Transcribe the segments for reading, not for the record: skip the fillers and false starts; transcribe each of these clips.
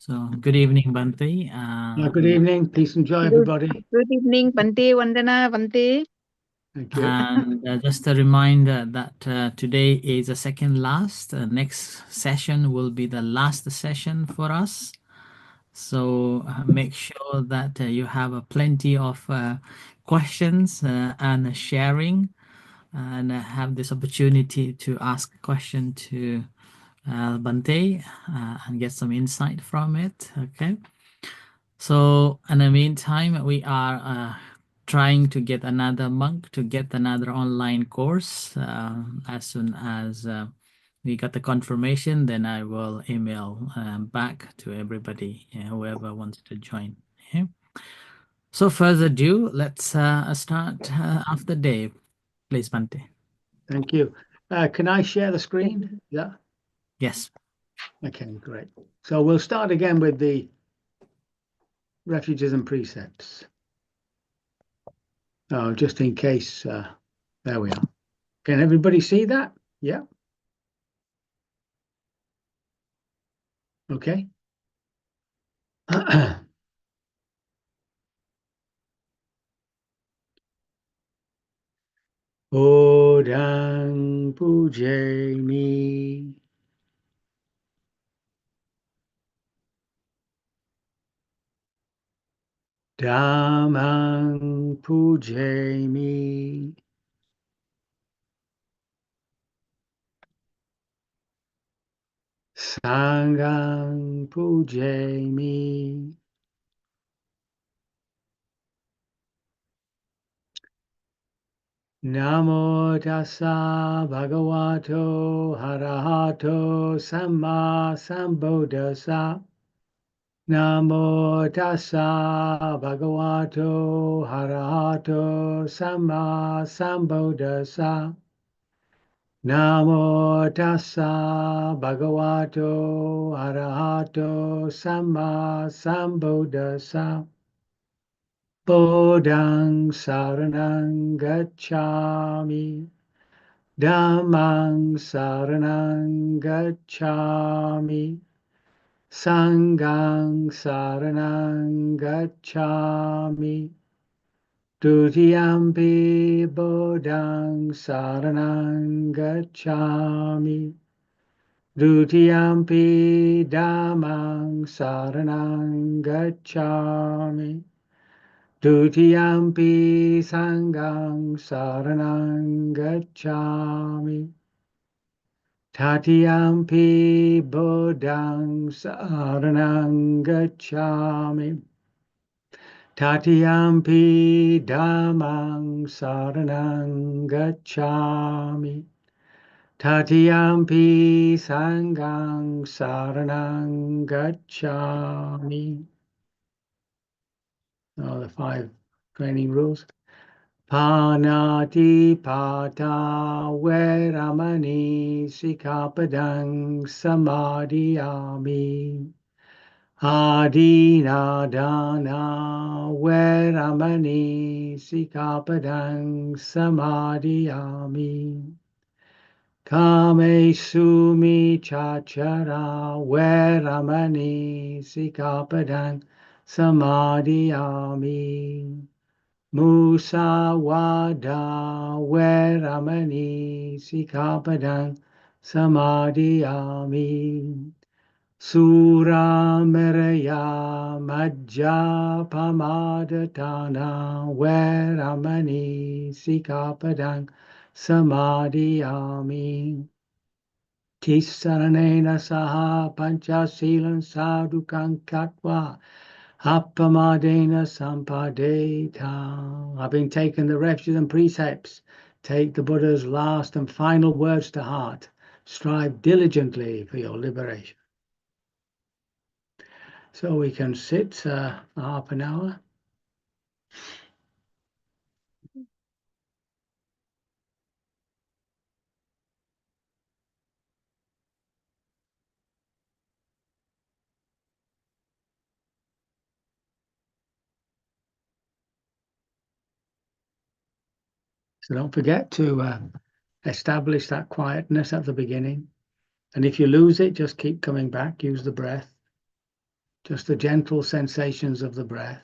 So, good evening, Bhante. Good evening. Peace and joy, everybody. Good evening, Bhante, Vandana, Bhante. Thank you. And just a reminder that today is the second last. Next session will be the last session for us. So make sure that you have plenty of questions and sharing, and have this opportunity to ask a question to Bhante and get some insight from it. Okay. So, in the meantime, we are trying to get another monk to get another online course. As soon as we got the confirmation, then I will email back to everybody, whoever wants to join. Okay. So, further ado, let's start after Dave. Please, Bhante. Thank you. Can I share the screen? Yeah. Yes. Okay, great. So we'll start again with the refuges and precepts. Oh, just in case. There we are. Can everybody see that? Yeah. Okay. Odang Pujami. Dhammang Pujami. Sanghang Pujami. Namo tassa bhagavato arahato samma sambuddhassa. Namo tassa bhagavato arahato samma sambuddhassa. Namo tassa bhagavato arahato samma sambuddhassa. Bodhang saranang gacchami. Dhammang saranang gacchami. Sanghang saranang gacchami. Dutiyampi bodhang saranang gacchami. Dutiyampi dhammang saranang gacchami. Dutiyampi sanghang saranang gacchami. Tatiyampi bodhang saranang gacchami. Tatiyampi dhammang saranang gacchami. Tatiyampi sanghang saranang gacchami. Oh, the 5 training rules. Panati pata veramani sikapadang samadhiyami. Adinadana veramani sikapadang samadhiyami. Kame sumi chachara veramani sikapadang samadhiyami. Musawada veramani sikapadang samadhiyami. Surameraya majjapamadhatana veramani sikapadang samadhiyami. Tisaranena saha panchasilan sadhukang katva appamadena sampadeta. Having taken the refuges and precepts, take the Buddha's last and final words to heart. Strive diligently for your liberation. So we can sit half an hour. So don't forget to establish that quietness at the beginning. And if you lose it, just keep coming back. Use the breath. just the gentle sensations of the breath.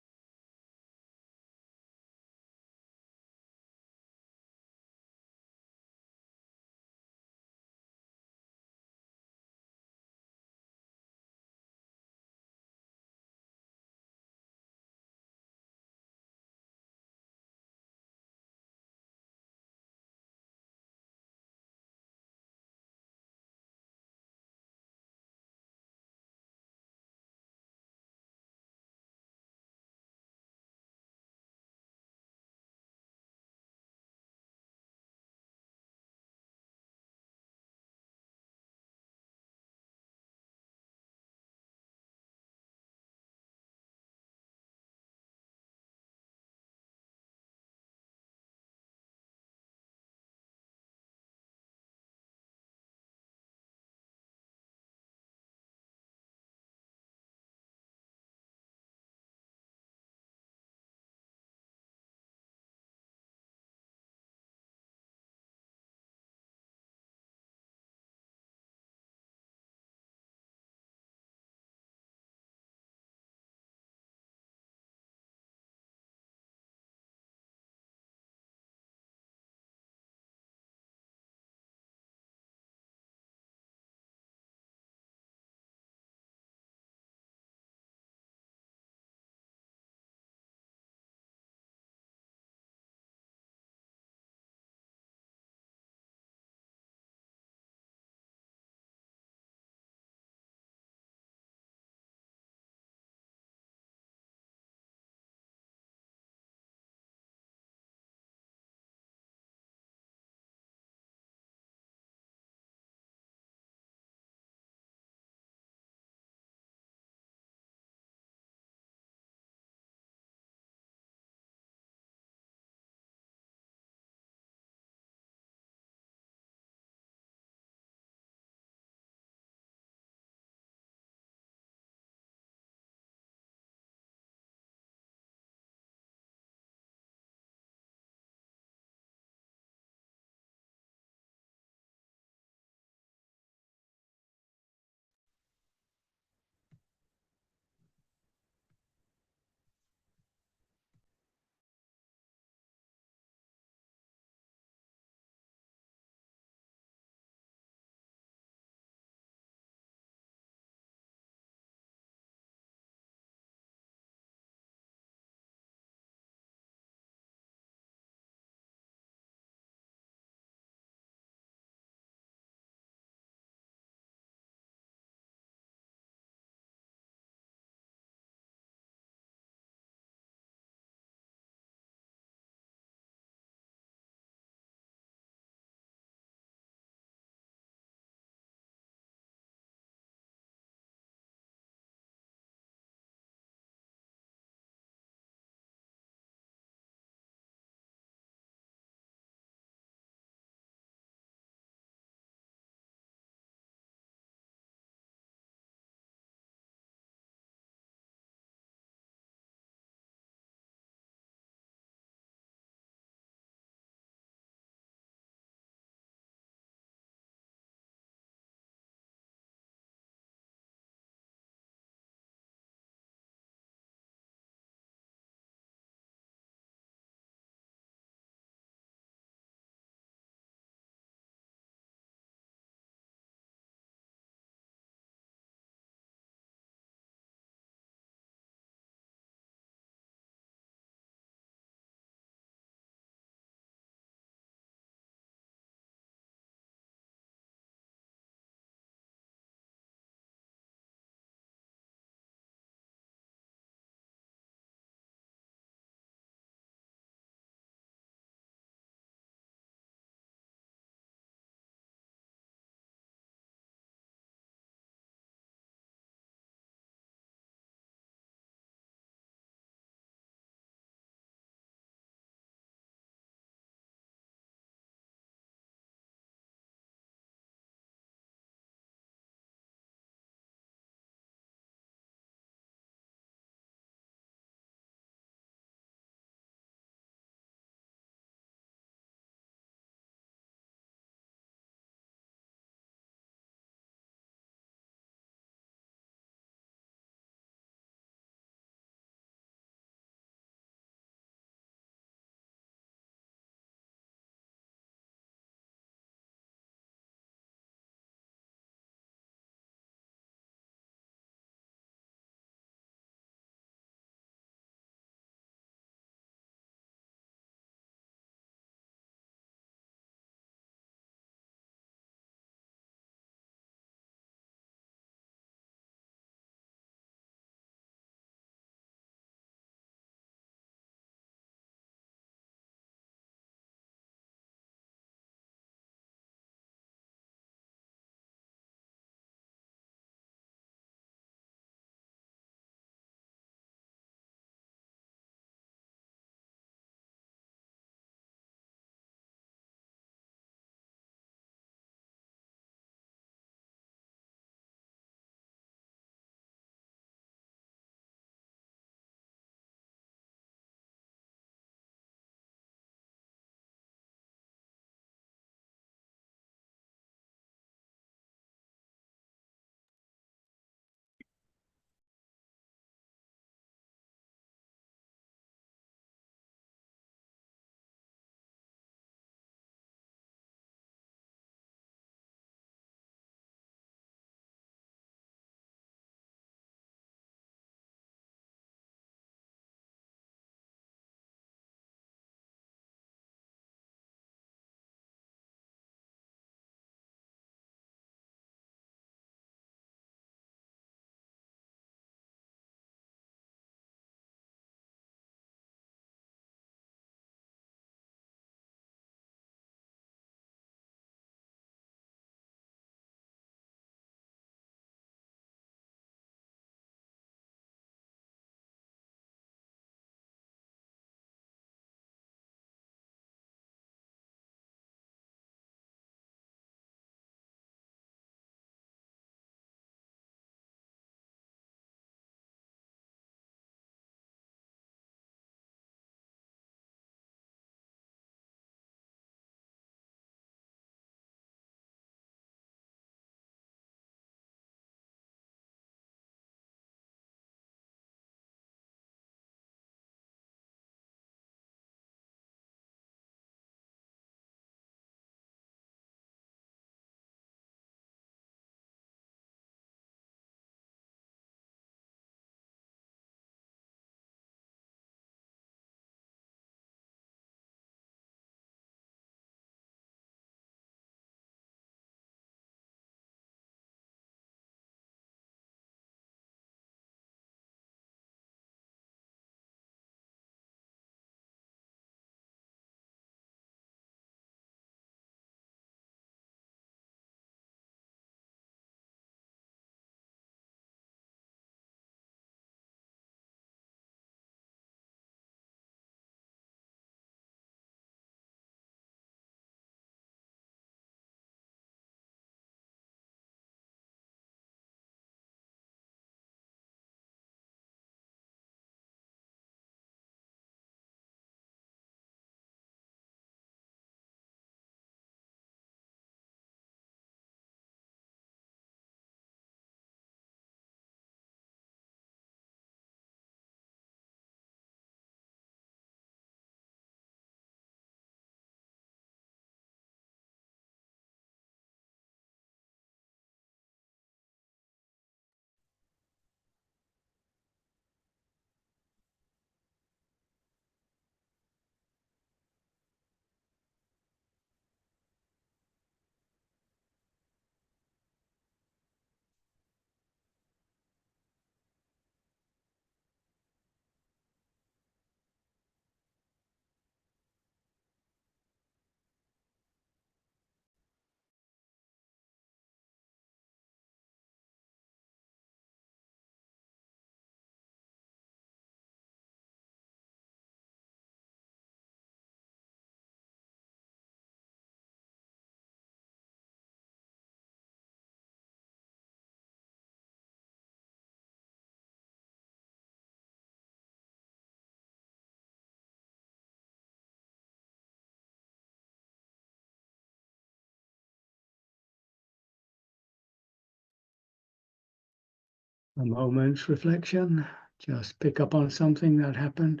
A moment's reflection, just pick up on something that happened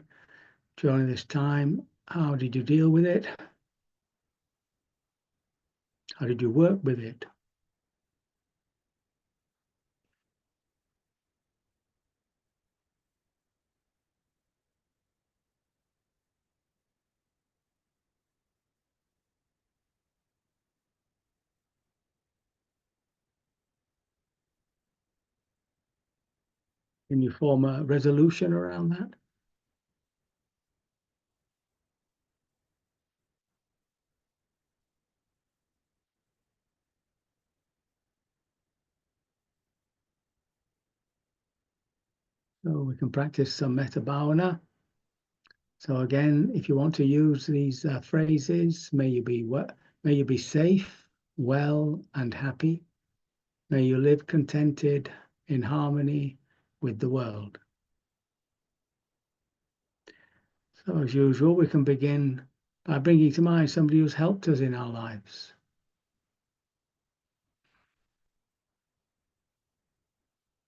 during this time. How did you deal with it? How did you work with it? Can you form a resolution around that? So we can practice some metta bhavana. So again, if you want to use these phrases, may you be safe, well, and happy. May you live contented in harmony with the world. So as usual, we can begin by bringing to mind somebody who's helped us in our lives.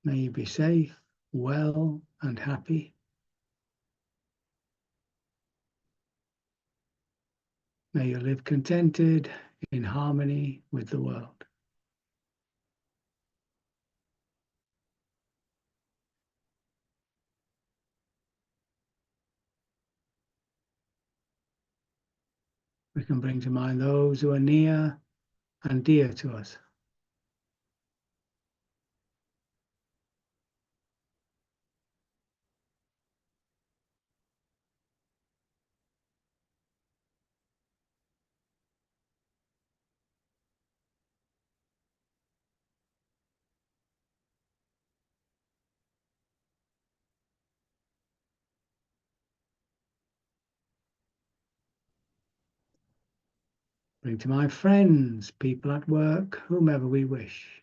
May you be safe, well, and happy. May you live contented in harmony with the world. We can bring to mind those who are near and dear to us. Bring to mind friends, people at work, whomever we wish.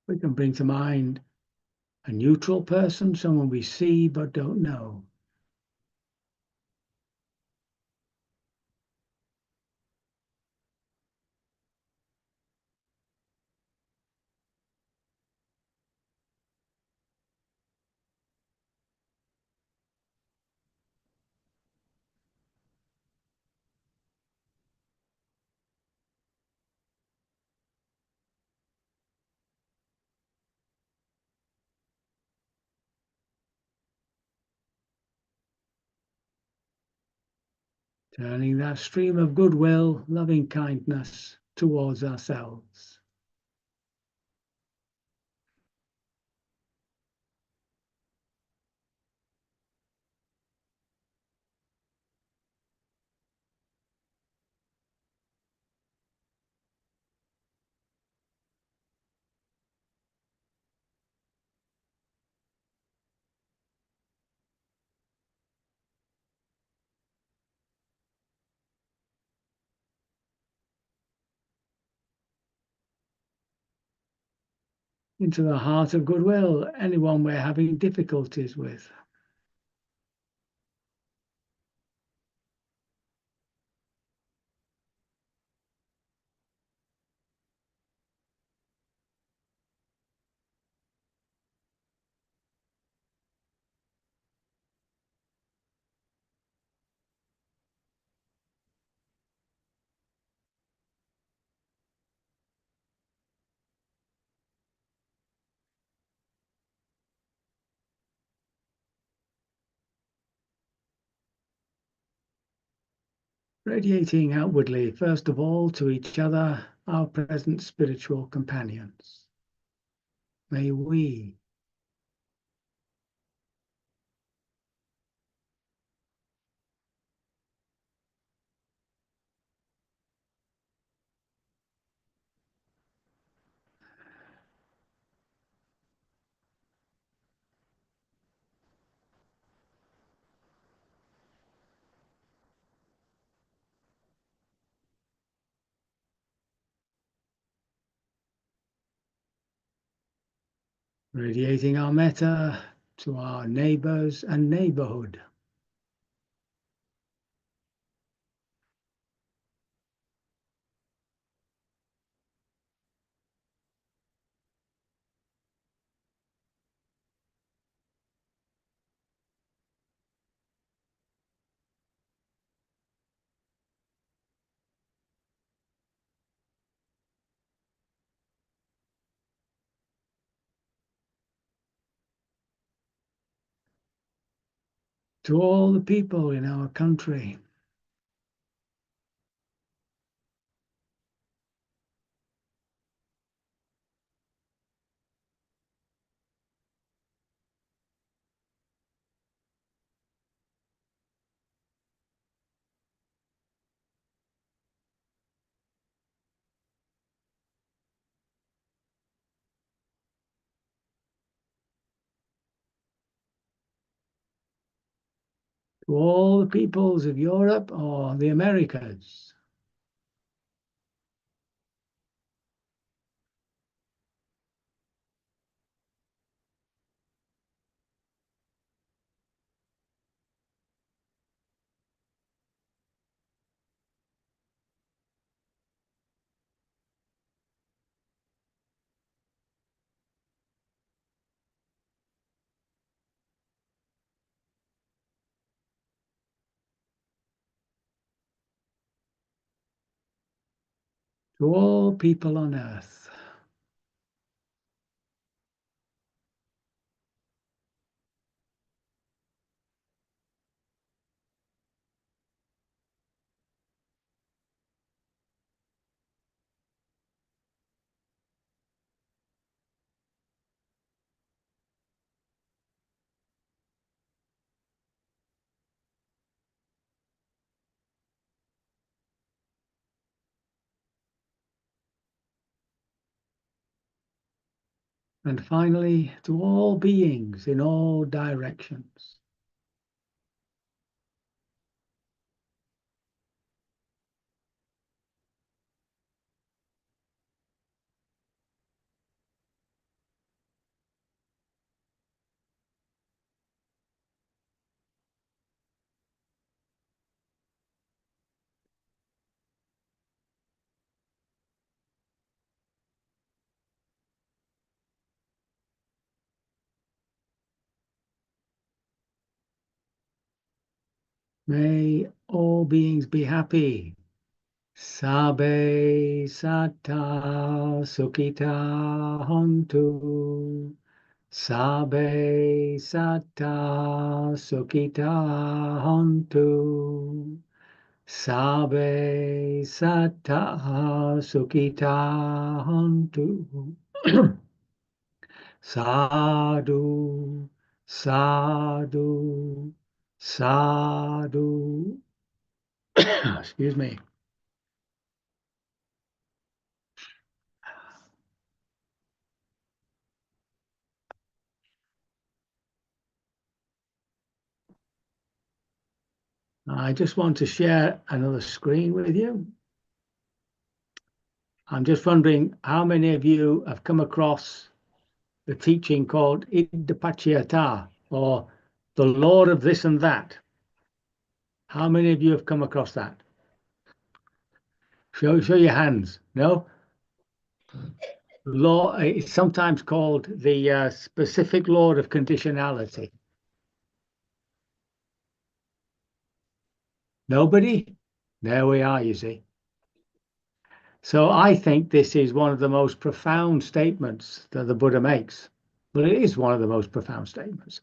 We can bring to mind a neutral person, someone we see but don't know. Turning that stream of goodwill, loving kindness towards ourselves. Into the heart of goodwill, anyone we're having difficulties with. Radiating outwardly, first of all, to each other, our present spiritual companions. May we Radiating our metta to our neighbors and neighborhood. To all the people in our country. To all the peoples of Europe or the Americas. To all people on earth. And finally, to all beings in all directions. May all beings be happy. Sabe sata sukita hontu. Sabe sata sukita hontu. Sabe sata sukita hontu. Sadhu, sadhu, sadhu. Excuse me. I just want to share another screen with you. I'm just wondering how many of you have come across the teaching called Iddhapachiyata, or the Lord of this and that. How many of you have come across that? Show your hands. No? Law, it's sometimes called the specific law of conditionality. Nobody? There we are, you see. So I think this is one of the most profound statements that the Buddha makes. Well, it is one of the most profound statements.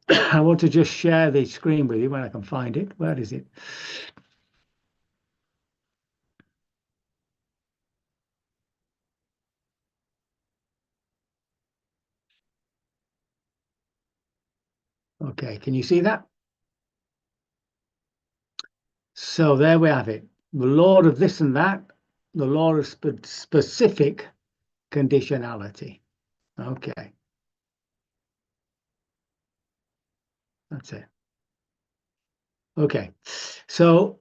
I want to just share the screen with you when I can find it. Where is it? Okay, can you see that? So there we have it. The law of this and that, the law of specific conditionality. Okay, that's it. Okay, so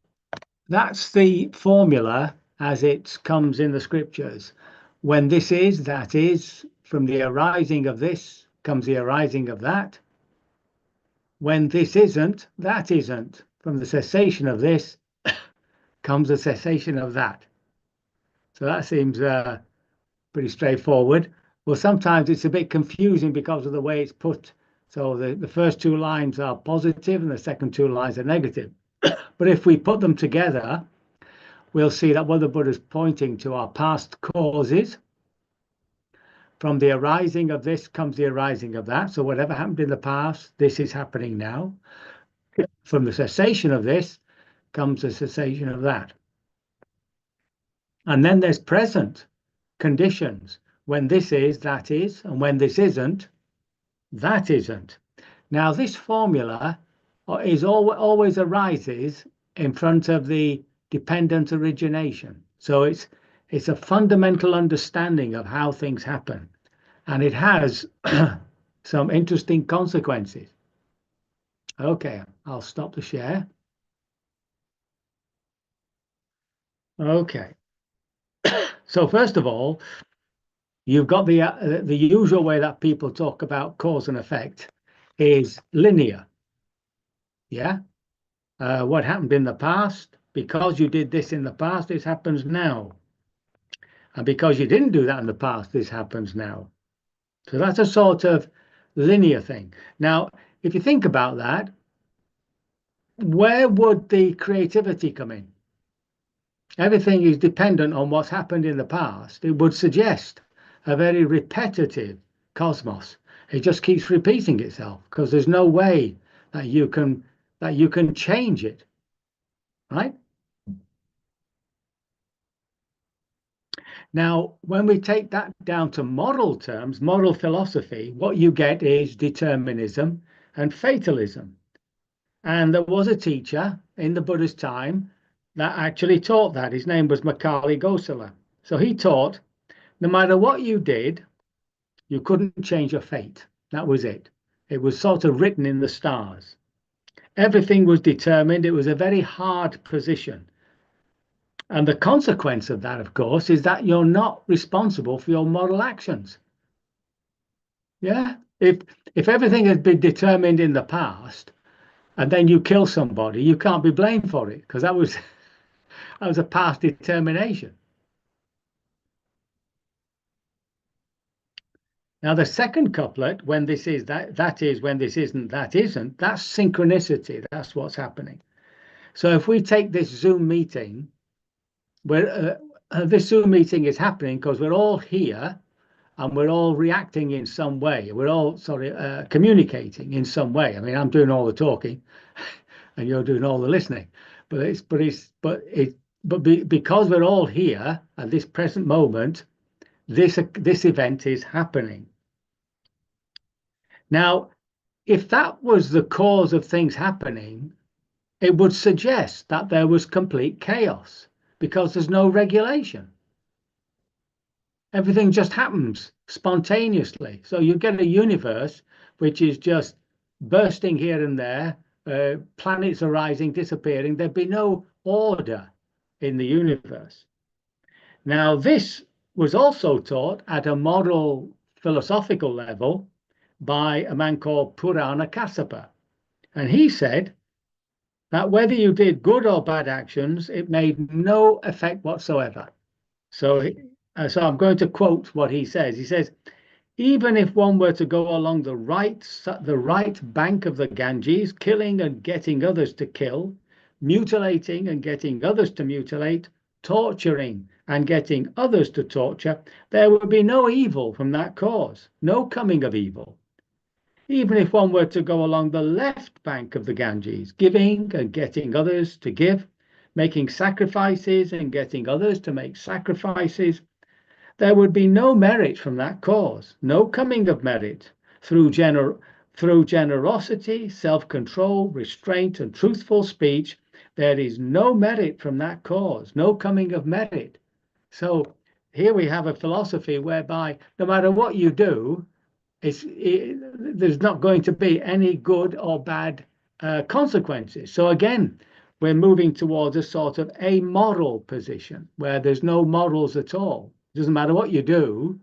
that's the formula as it comes in the scriptures. When this is, that is, from the arising of this comes the arising of that. When this isn't, that isn't. From the cessation of this comes the cessation of that. So that seems pretty straightforward. Well, sometimes it's a bit confusing because of the way it's put. So the first two lines are positive and the second two lines are negative. But if we put them together, we'll see that what the Buddha is pointing to are past causes. From the arising of this comes the arising of that. So whatever happened in the past, this is happening now. From the cessation of this comes the cessation of that. And then there's present conditions. When this is, that is, and when this isn't, that isn't. Now, this formula is always arises in front of the dependent origination. So it's a fundamental understanding of how things happen, and it has some interesting consequences. Okay, I'll stop the share. Okay. So first of all, you've got the usual way that people talk about cause and effect is linear. Yeah. What happened in the past, because you did this in the past, this happens now. And because you didn't do that in the past, this happens now. So that's a sort of linear thing. Now, if you think about that, where would the creativity come in? Everything is dependent on what's happened in the past. It would suggest a very repetitive cosmos. It just keeps repeating itself because there's no way that you can change it, right? Now, when we take that down to moral terms, moral philosophy, what you get is determinism and fatalism. And there was a teacher in the Buddha's time that actually taught that. His name was Makali Gosala. So he taught no matter what you did, you couldn't change your fate. That was it. It was sort of written in the stars. Everything was determined. It was a very hard position. And the consequence of that, of course, is that you're not responsible for your moral actions. Yeah. If everything has been determined in the past and then you kill somebody, you can't be blamed for it because that was a past determination. Now, the second couplet, when this is, that is, when this isn't, that isn't, that's synchronicity. That's what's happening. So if we take this Zoom meeting, where this Zoom meeting is happening because we're all here and we're all reacting in some way. We're all, communicating in some way. I mean, I'm doing all the talking and you're doing all the listening, because we're all here at this present moment, this event is happening. Now, if that was the cause of things happening, it would suggest that there was complete chaos because there's no regulation. Everything just happens spontaneously. So you get a universe which is just bursting here and there, planets arising, disappearing. There'd be no order in the universe. Now, this was also taught at a moral philosophical level by a man called Purana Kassapa. And he said that whether you did good or bad actions, it made no effect whatsoever. So I'm going to quote what he says. He says, even if one were to go along the right bank of the Ganges, killing and getting others to kill, mutilating and getting others to mutilate, torturing and getting others to torture, there would be no evil from that cause, no coming of evil. Even if one were to go along the left bank of the Ganges, giving and getting others to give, making sacrifices and getting others to make sacrifices, there would be no merit from that cause, no coming of merit. Through generosity, self-control, restraint, and truthful speech, there is no merit from that cause, no coming of merit. So here we have a philosophy whereby no matter what you do, there's not going to be any good or bad consequences. So again, we're moving towards a sort of amoral position where there's no morals at all. It doesn't matter what you do,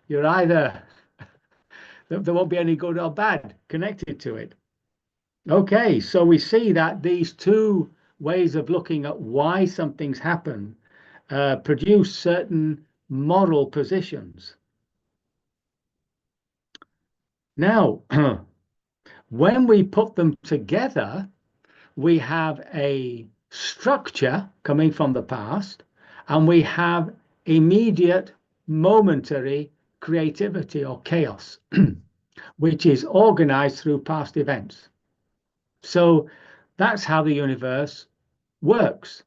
you're either there won't be any good or bad connected to it. Okay, so we see that these two ways of looking at why something's happened produce certain moral positions. Now, when we put them together, we have a structure coming from the past, and we have immediate, momentary creativity or chaos, which is organized through past events. So that's how the universe works.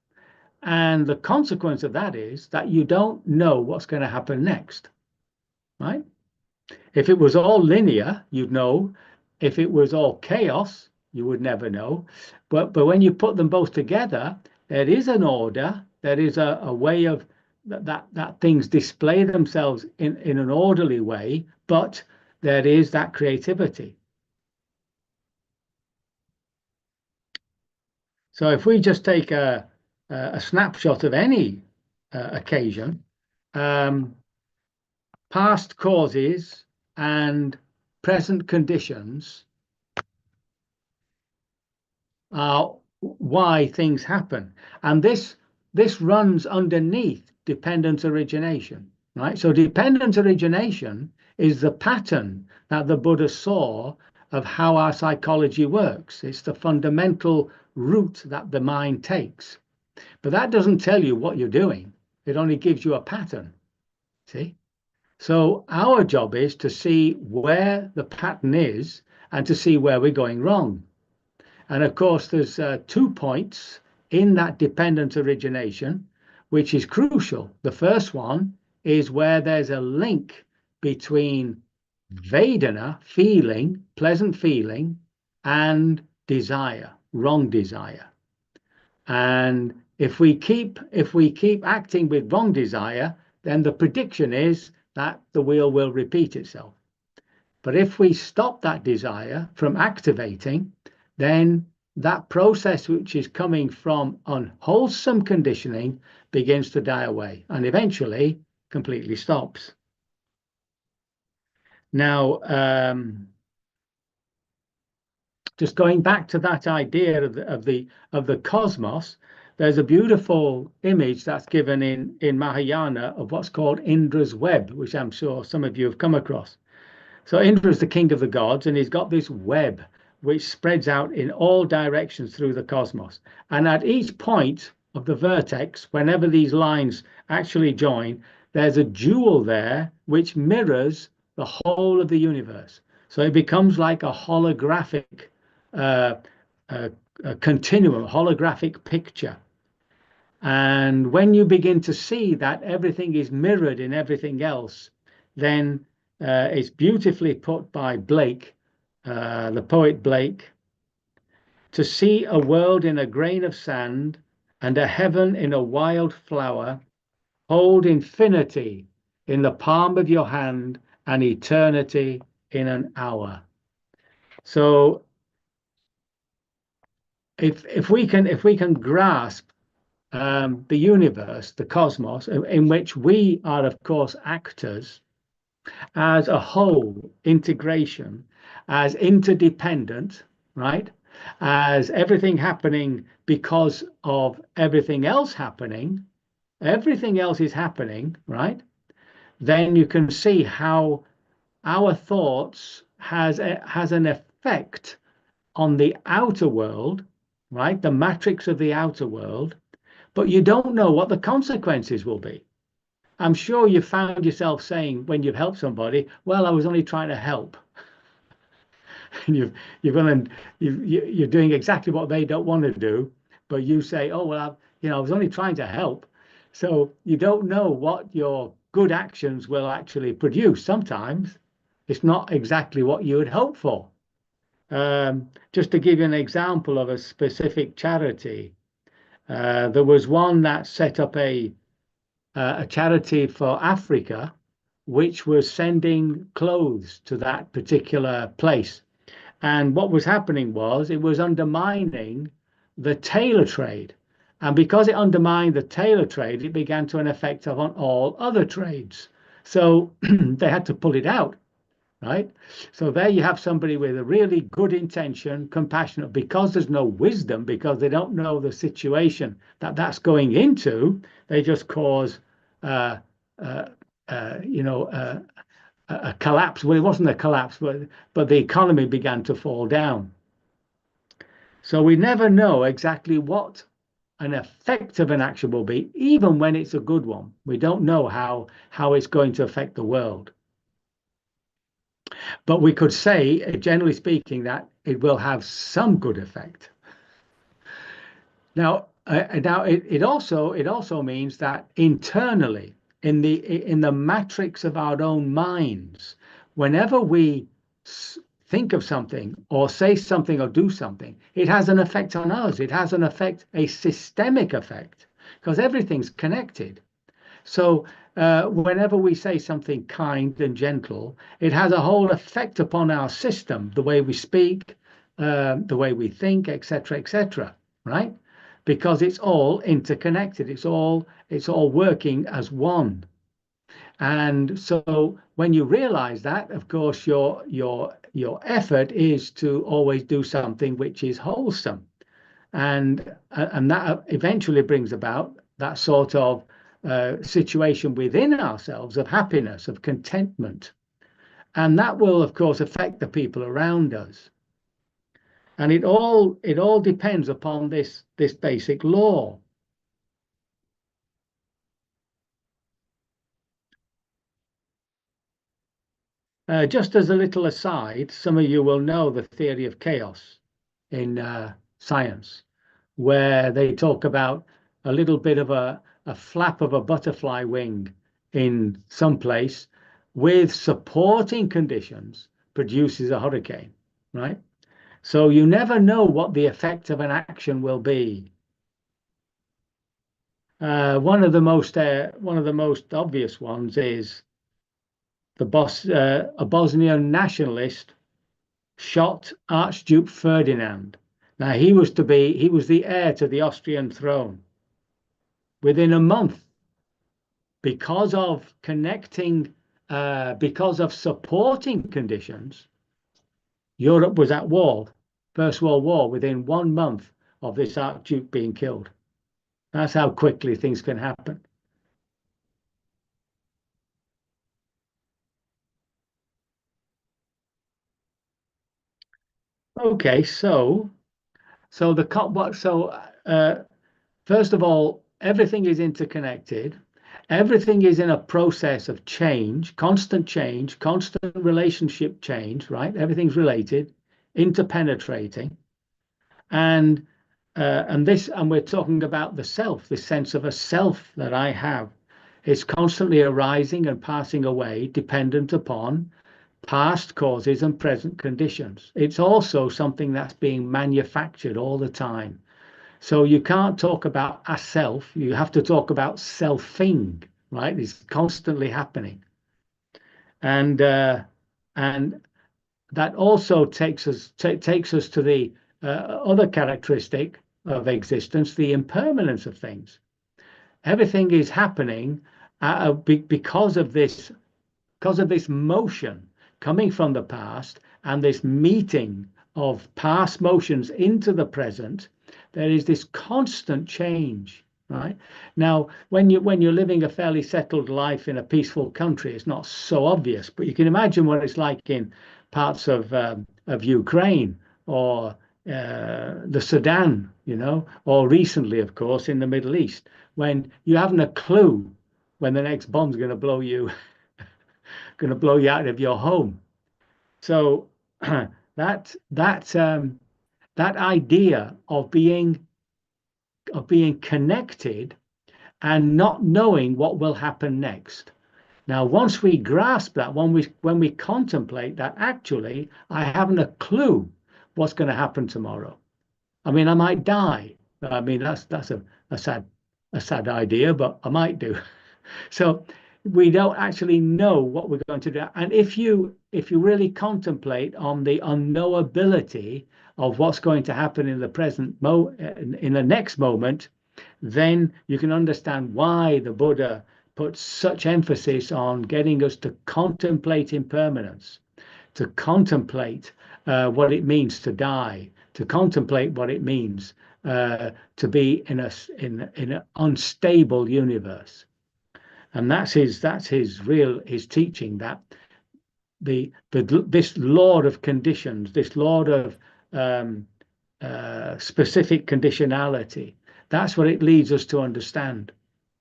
And the consequence of that is that you don't know what's going to happen next, right? If it was all linear, you'd know. If it was all chaos, you would never know. But when you put them both together, there is an order. There is a way of that things display themselves in an orderly way, but there is that creativity. So if we just take a snapshot of any occasion, past causes and present conditions are why things happen. And this runs underneath dependent origination, right? So dependent origination is the pattern that the Buddha saw of how our psychology works. It's the fundamental route that the mind takes. But that doesn't tell you what you're doing. It only gives you a pattern, see? So our job is to see where the pattern is and to see where we're going wrong. And of course, there's 2 points in that dependent origination, which is crucial. The first one is where there's a link between Vedana, feeling, pleasant feeling, and desire, wrong desire. And if we keep acting with wrong desire, then the prediction is that the wheel will repeat itself. But if we stop that desire from activating, then that process which is coming from unwholesome conditioning begins to die away and eventually completely stops. Now, just going back to that idea of the cosmos, there's a beautiful image that's given in Mahayana of what's called Indra's web, which I'm sure some of you have come across. So Indra is the king of the gods, and he's got this web which spreads out in all directions through the cosmos. And at each point of the vertex, whenever these lines actually join, there's a jewel there which mirrors the whole of the universe. So it becomes like a holographic a continuum, a holographic picture. And when you begin to see that everything is mirrored in everything else, then it's beautifully put by Blake, the poet Blake, to see a world in a grain of sand and a heaven in a wild flower, hold infinity in the palm of your hand and eternity in an hour. So if we can grasp the universe, the cosmos, in which we are, of course, actors, as a whole integration, as interdependent, right? As everything happening because of everything else happening, everything else is happening, right? Then you can see how our thoughts has an effect on the outer world, right? The matrix of the outer world, but you don't know what the consequences will be. I'm sure you found yourself saying when you've helped somebody, well, I was only trying to help. And you're doing exactly what they don't want to do, but you say, oh, well, I was only trying to help. So you don't know what your good actions will actually produce. Sometimes it's not exactly what you would hope for. Just to give you an example of a specific charity, there was one that set up a charity for Africa, which was sending clothes to that particular place. And what was happening was it was undermining the tailor trade. And because it undermined the tailor trade, it began to an effect on all other trades. So they had to pull it out. right? So there you have somebody with a really good intention, compassionate, because there's no wisdom, because they don't know the situation that that's going into, they just cause, uh, uh, you know, a collapse. Well, it wasn't a collapse, but the economy began to fall down. So we never know exactly what an effect of an action will be, even when it's a good one. We don't know how it's going to affect the world. But we could say, generally speaking, that it will have some good effect. Now, it also means that internally, in the matrix of our own minds, whenever we think of something or say something or do something, it has an effect on us. It has an effect, a systemic effect, because everything's connected. So whenever we say something kind and gentle, it has a whole effect upon our system, the way we speak, the way we think, etc., right? Because it's all interconnected. It's all working as one. And so when you realize that, of course, your effort is to always do something which is wholesome, and that eventually brings about that sort of situation within ourselves of happiness, of contentment, and that will, of course, affect the people around us. And it all depends upon this basic law. Just as a little aside, some of you will know the theory of chaos in science, where they talk about a little bit of a flap of a butterfly wing in some place with supporting conditions produces a hurricane, right? So you never know what the effect of an action will be. One of the most obvious ones is a Bosnian nationalist shot Archduke Ferdinand. Now he was the heir to the Austrian throne. Within a month, because of because of supporting conditions, Europe was at war, First World War, within 1 month of this Archduke being killed. That's how quickly things can happen. Okay, so first of all, everything is interconnected. Everything is in a process of change, constant relationship change, right? Everything's related, interpenetrating, and we're talking about the self, this sense of a self that I have. It's constantly arising and passing away, dependent upon past causes and present conditions. It's also something that's being manufactured all the time. So you can't talk about a self, you have to talk about selfing, right? It's constantly happening. And that also takes us to the other characteristic of existence, the impermanence of things. Everything is happening because of this motion coming from the past and this meeting of past motions into the present. There is this constant change, right? Now, when you're living a fairly settled life in a peaceful country, it's not so obvious, but you can imagine what it's like in parts of Ukraine or the Sudan, or recently, of course, in the Middle East, when you haven't a clue when the next bomb's going to blow you out of your home. So that idea of being connected and not knowing what will happen next. Now, once we grasp that, when we contemplate that, actually, I haven't a clue what's going to happen tomorrow. I mean, I might die. I mean, that's a sad idea, but I might do. So we don't actually know what we're going to do. And if you really contemplate on the unknowability of what's going to happen in the in the next moment, then you can understand why the Buddha put such emphasis on getting us to contemplate impermanence. contemplate what it means to die, to contemplate what it means to be in an unstable universe. And that's his teaching, that this law of conditions, this law of specific conditionality, that's what it leads us to understand.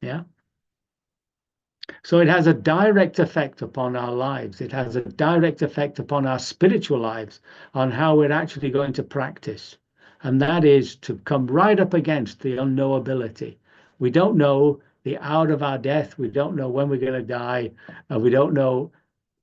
Yeah. So it has a direct effect upon our lives. It has a direct effect upon our spiritual lives, on how we're actually going to practice. And that is to come right up against the unknowability. We don't know the hour of our death. We don't know when we're going to die. We don't know.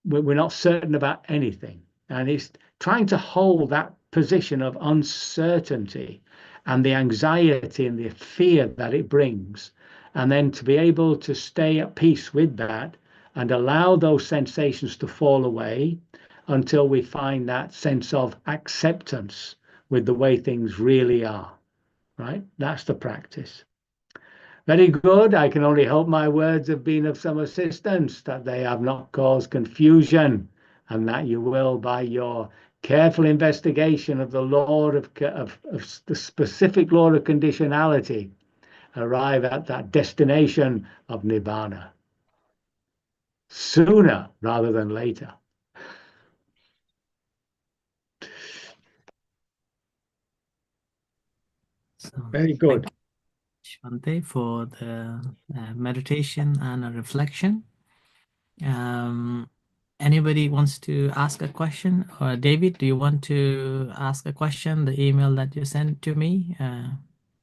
We're not certain about anything. And it's trying to hold that position of uncertainty and the anxiety and the fear that it brings, and then to be able to stay at peace with that and allow those sensations to fall away until we find that sense of acceptance with the way things really are. Right? That's the practice. Very good. I can only hope my words have been of some assistance, that they have not caused confusion, and that you will, by your careful investigation of the law of the specific law of conditionality, arrive at that destination of Nibbana sooner rather than later. So Very good. thank you, Bhante, for the meditation and a reflection. Anybody wants to ask a question? Or David, do you want to ask a question? The email that you sent to me.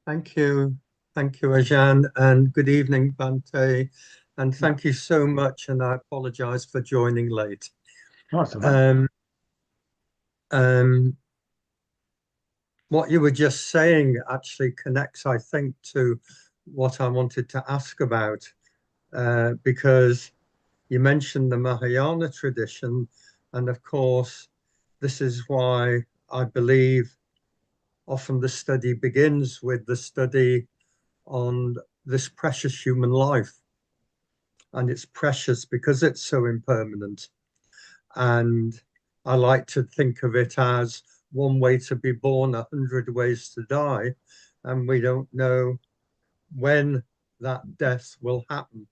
Thank you. Thank you, Ajahn, and good evening, Bhante. And thank you so much, and I apologize for joining late. Awesome. What you were just saying actually connects, I think, to what I wanted to ask about, because you mentioned the Mahayana tradition, and of course, this is why I believe often the study begins with the study on this precious human life. And it's precious because it's so impermanent. And I like to think of it as one way to be born, 100 ways to die. And we don't know when that death will happen.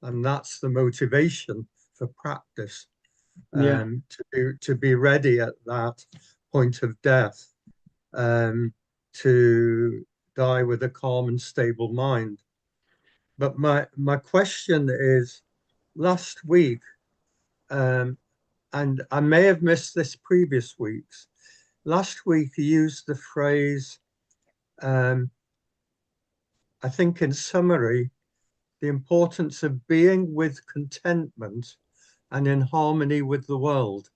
And that's the motivation for practice, to be ready at that point of death, to die with a calm and stable mind. But my question is, last week, and I may have missed this previous weeks, last week you used the phrase, I think in summary, the importance of being with contentment and in harmony with the world.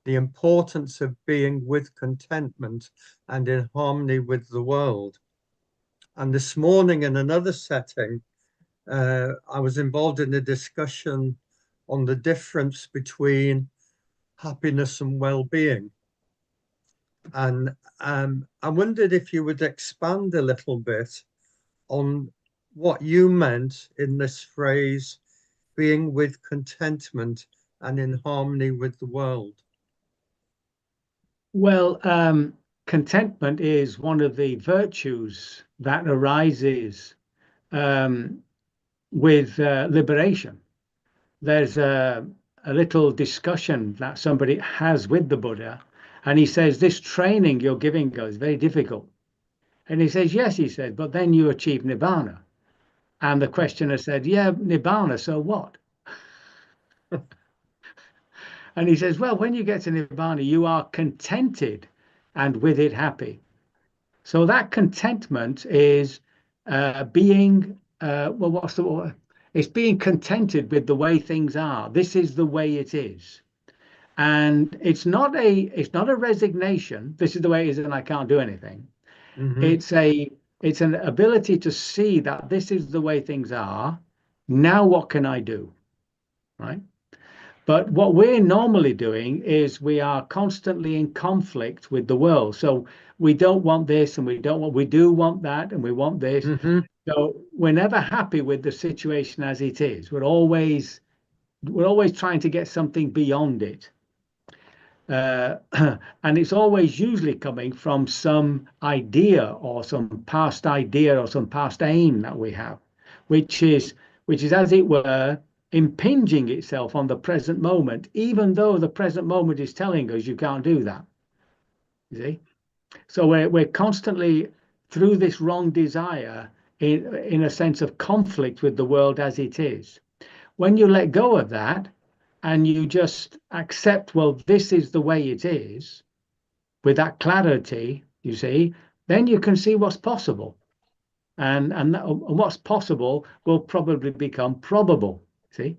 The importance of being with contentment and in harmony with the world. And this morning in another setting, I was involved in a discussion on the difference between happiness and well-being. And I wondered if you would expand a little bit on what you meant in this phrase, being with contentment and in harmony with the world. Well, contentment is one of the virtues that arises with liberation. There's a little discussion that somebody has with the Buddha, and he says, this training you're giving us is very difficult. And he says, yes, he said, but then you achieve Nibbana. And the questioner said, yeah, Nibbana, so what? And he says, well, when you get to Nibbana, you are contented and with it happy. So that contentment is being, well, what's the word? It's being contented with the way things are. This is the way it is. And it's not a resignation. This is the way it is and I can't do anything. Mm-hmm. It's an ability to see that this is the way things are. Now what can I do? Right? But what we're normally doing is we are constantly in conflict with the world. So we don't want this and we do want that and we want this. Mm-hmm. So we're never happy with the situation as it is. We're always trying to get something beyond it. and it's always usually coming from some idea or some past idea or some past aim that we have, which is as it were impinging itself on the present moment, even though the present moment is telling us you can't do that. You see, so we're constantly through this wrong desire in a sense of conflict with the world as it is. When you let go of that and you just accept, well, this is the way it is, with that clarity, you see, then you can see what's possible. And what's possible will probably become probable. See,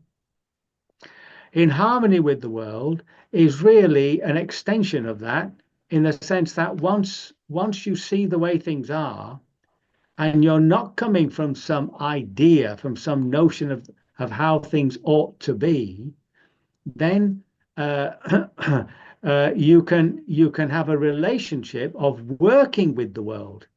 in harmony with the world is really an extension of that, in the sense that once you see the way things are, and you're not coming from some idea, from some notion of how things ought to be, then you can have a relationship of working with the world,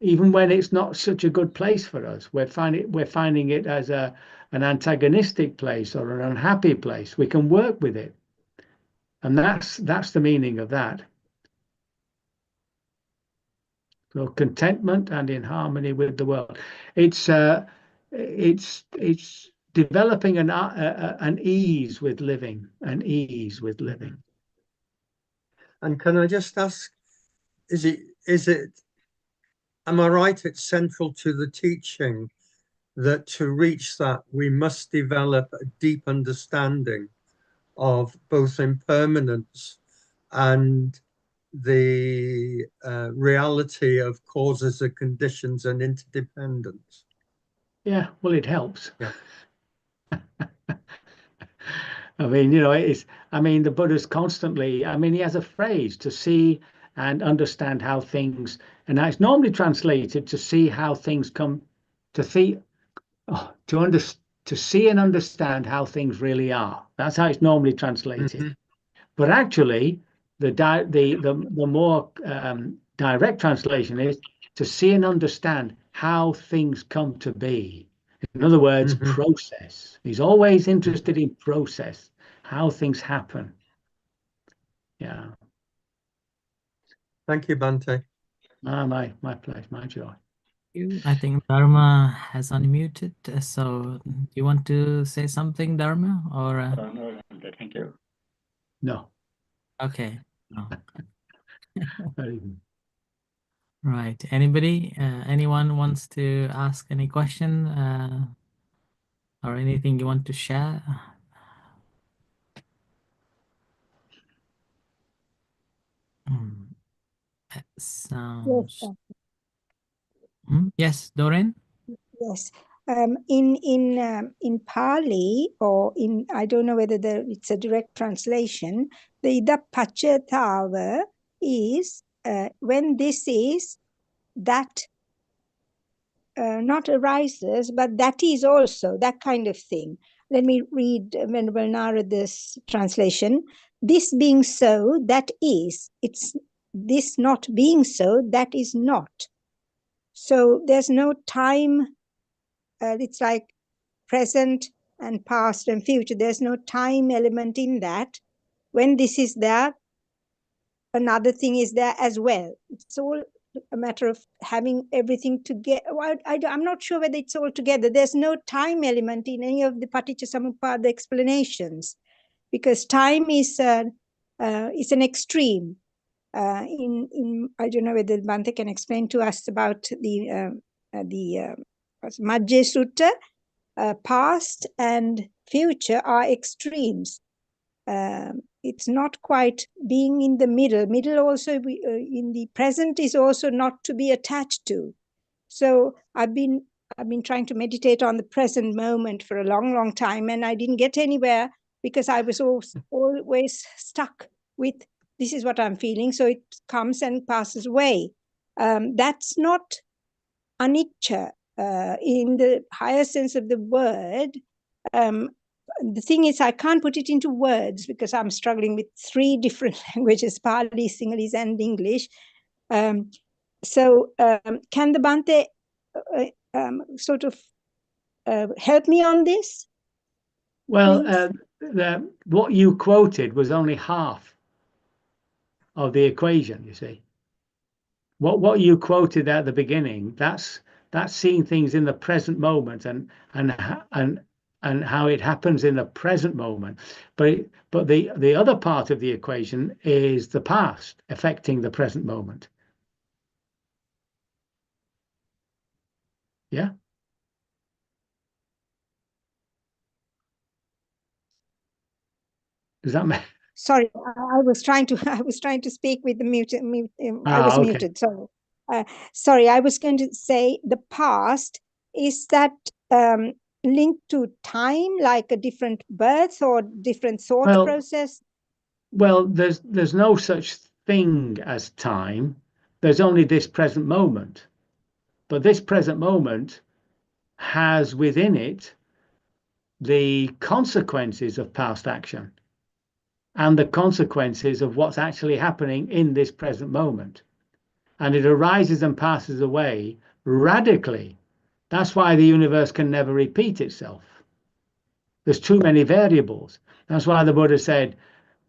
even when it's not such a good place for us. We're finding it as an antagonistic place or an unhappy place. We can work with it, and that's the meaning of that. So contentment and in harmony with the world. It's developing an ease with living, an ease with living. And can I just ask, is it, am I right, it's central to the teaching that to reach that, we must develop a deep understanding of both impermanence and the reality of causes and conditions and interdependence? Yeah, well, it helps. Yeah. I mean, the Buddha's constantly, he has a phrase, to see and understand how things, and it's normally translated to see how things come, to see and understand how things really are. That's how it's normally translated. Mm-hmm. But actually, the more direct translation is to see and understand how things come to be. In other words, Mm-hmm. process. He's always interested in process, how things happen. Yeah. Thank you, Bhante. My pleasure, my joy. I think Dharma has unmuted. So, do you want to say something, Dharma? Or No, thank you. No. okay, no. Very good. Right. Anybody? Anyone wants to ask any question or anything you want to share? That sounds. Yes, Doreen. Yes. In Pali, or in, I don't know whether it's a direct translation, the ida pachatava is when this is, that not arises, but that is also, that kind of thing. Let me read Venerable Narada's translation. This being so, that is. It's this not being so, that is not. So there's no time. It's like present and past and future. There's no time element in that. When this is there, another thing is there as well. It's all a matter of having everything together. Well, I'm not sure whether it's all together. There's no time element in any of the Paticca explanations, because time is an extreme. I don't know whether Bhante can explain to us about the Majje Sutta. Past and future are extremes. It's not quite being in the middle. Middle also in the present is also not to be attached to. So I've been trying to meditate on the present moment for a long, long time, and I didn't get anywhere because I was always stuck with this is what I'm feeling. So it comes and passes away. That's not anicca. In the higher sense of the word, the thing is, I can't put it into words because I'm struggling with 3 different languages, Pali, Sinhalese, and English. So can the Bhante sort of help me on this? Well, what you quoted was only half of the equation, you see. What you quoted at the beginning, that's seeing things in the present moment and how it happens in the present moment. But the other part of the equation is the past affecting the present moment. Yeah. Does that make? Sorry, I was trying to speak with the mute. I was okay. muted. Sorry, I was going to say the past, is that linked to time, like a different birth or different thought process? Well, there's no such thing as time. There's only this present moment. But this present moment has within it the consequences of past action and the consequences of what's actually happening in this present moment. And it arises and passes away radically. That's why the universe can never repeat itself. There's too many variables. That's why the Buddha said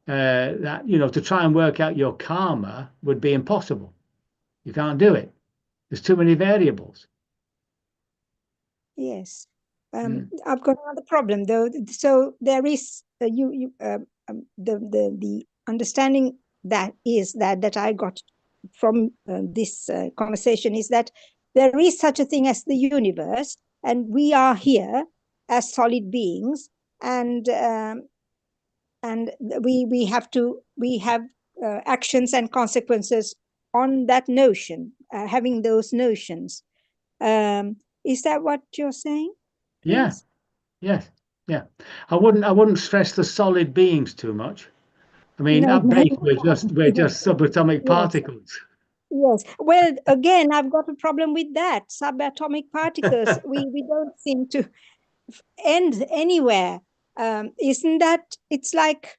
that, to try and work out your karma would be impossible. You can't do it. There's too many variables. Yes. I've got another problem though. So there is the understanding that I got from this conversation is that there is such a thing as the universe, and we are here as solid beings, and we have actions and consequences on that notion, having those notions. Is that what you're saying? Yes. Yeah. I wouldn't stress the solid beings too much. I mean, at base, we're just subatomic particles. Yes. Well, again, I've got a problem with that. Subatomic particles, we don't seem to end anywhere. Isn't that, it's like,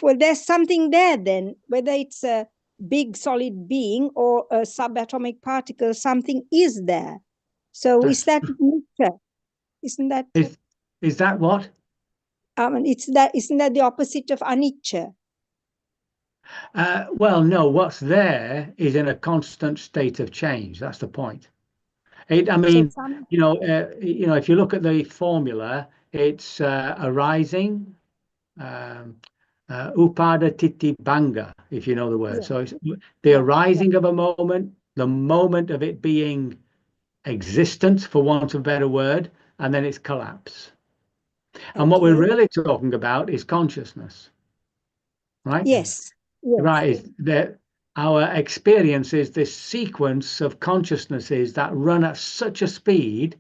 well, there's something there then, whether it's a big solid being or a subatomic particle, something is there. So is that nature? Isn't that? Is that what? Isn't that the opposite of anicca? Well, no, what's there is in a constant state of change. That's the point. I mean, if you look at the formula, it's arising, upada titi banga, if you know the word. Yeah. So it's the arising of a moment, the moment of it being existent, for want of a better word, and then its collapse. And what we're really talking about is consciousness, right? Yes. Right, is that our experience is this sequence of consciousnesses that run at such a speed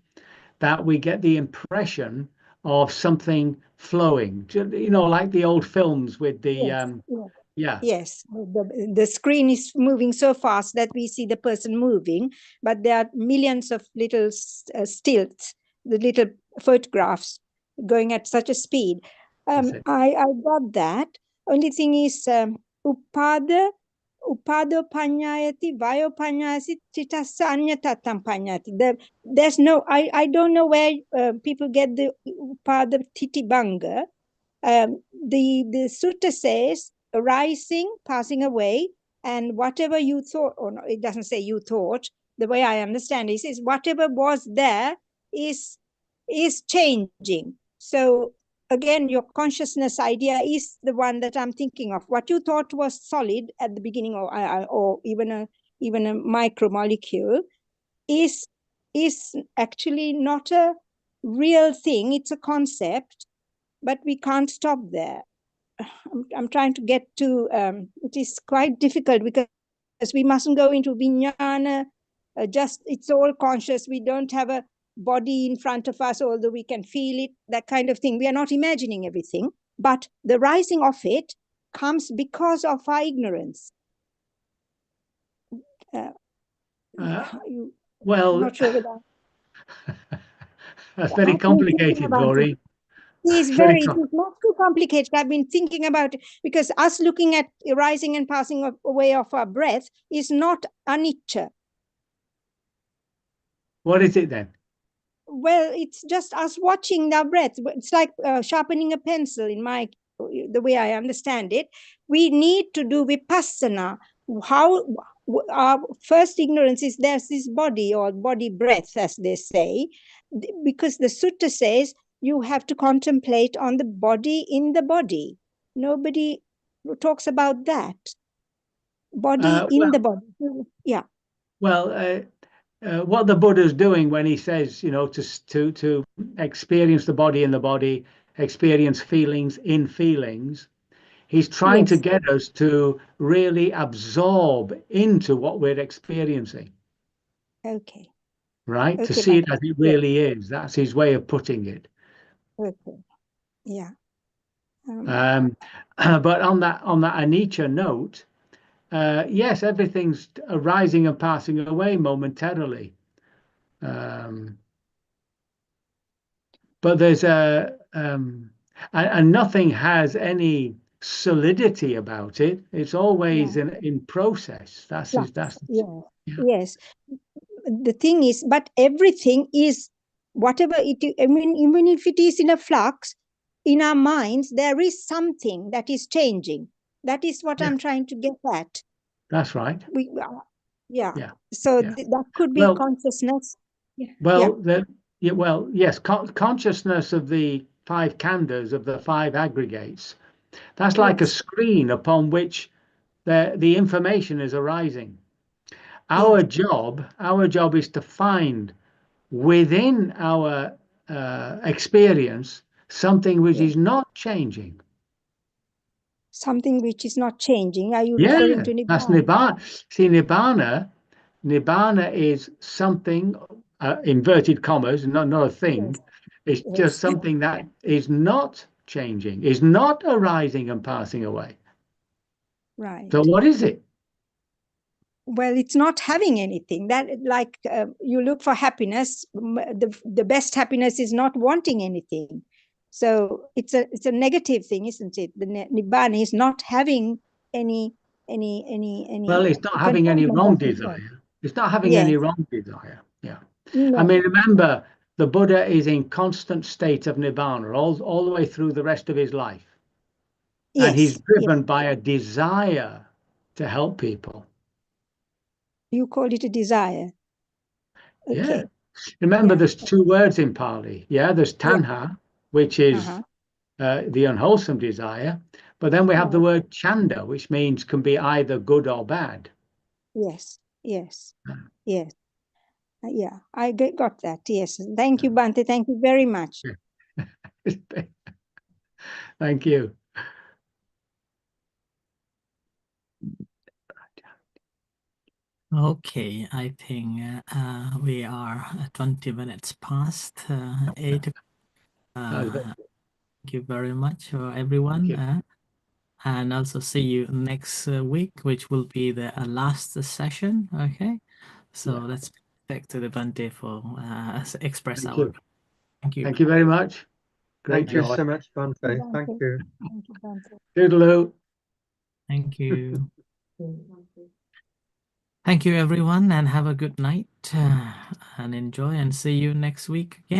that we get the impression of something flowing, like the old films with the Yes, the screen is moving so fast that we see the person moving, but there are millions of little stills, the little photographs going at such a speed. I got that. Only thing is upado panyayati vayo panyasi titassa anyatatam panyati. There's no, I don't know where people get the upada titibanga. The sutta says arising, passing away, and whatever you thought, or no, it doesn't say you thought, the way I understand it, it says whatever was there is changing. So again, your consciousness idea is the one that I'm thinking of. What you thought was solid at the beginning, or even a micromolecule, is actually not a real thing. It's a concept, but we can't stop there. I'm trying to get to, it is quite difficult because we mustn't go into vijnana, just it's all conscious. We don't have a body in front of us, although we can feel it, that kind of thing. We are not imagining everything, but the rising of it comes because of our ignorance. Well, I'm not sure whether that's very complicated, Gauri. It's not too complicated. I've been thinking about it because us looking at rising and passing away of our breath is not anicca. What is it then? Well, it's just us watching our breath. It's like sharpening a pencil in my the way I understand it, we need to do vipassana. How our first ignorance is there's this body or body breath, as they say, because the sutta says you have to contemplate on the body in the body. Nobody talks about that. Body in the body. Yeah. Well, what the Buddha's doing when he says, to experience the body in the body, experience feelings in feelings, he's trying to get us to really absorb into what we're experiencing. Okay. Right? Okay, To see it but as it really is. That's his way of putting it. okay. Yeah. But on that anicca note, yes, everything's arising and passing away momentarily. But there's and nothing has any solidity about it. It's always in process. That's yeah. Yes. The thing is, but everything is whatever it is. I mean, even if it is in a flux, in our minds, there is something that is changing. That is what I'm trying to get at. That's right. Yeah. So that could be consciousness. Yes, consciousness of the five khandhas, of the five aggregates. That's like a screen upon which the information is arising. Our job is to find within our experience something which is not changing. Something which is not changing. Are you referring to Nibbana? That's Nibbana. See, Nibbana is something, inverted commas, not a thing. It's just something that is not changing, is not arising and passing away. Right. So what is it? Well, it's not having anything. That, like, you look for happiness. The best happiness is not wanting anything. So it's a negative thing, isn't it? The Nibbana is not having any. Well, it's not having any wrong desire. It's not having any wrong desire. Yeah. No. I mean, remember, the Buddha is in constant state of Nibbana all the way through the rest of his life. And he's driven by a desire to help people. You call it a desire. Okay. Yeah. Remember, there's two words in Pali. Yeah, there's tanha, which is the unwholesome desire. But then we have the word chanda, which means can be either good or bad. Yes. Yeah, I got that. Yes. Thank you, Bhante. Thank you very much. Thank you. Okay, I think we are 20 minutes past 8. Thank you very much, everyone. And also see you next week, which will be the last session. Okay, so let's back to the Bhante for express our. Thank you. Thank you very much. Great Thank you so much, Bhante. Thank you. Thank you, Bhante. Toodaloo. Thank you. Thank you, everyone, and have a good night and enjoy, and see you next week again.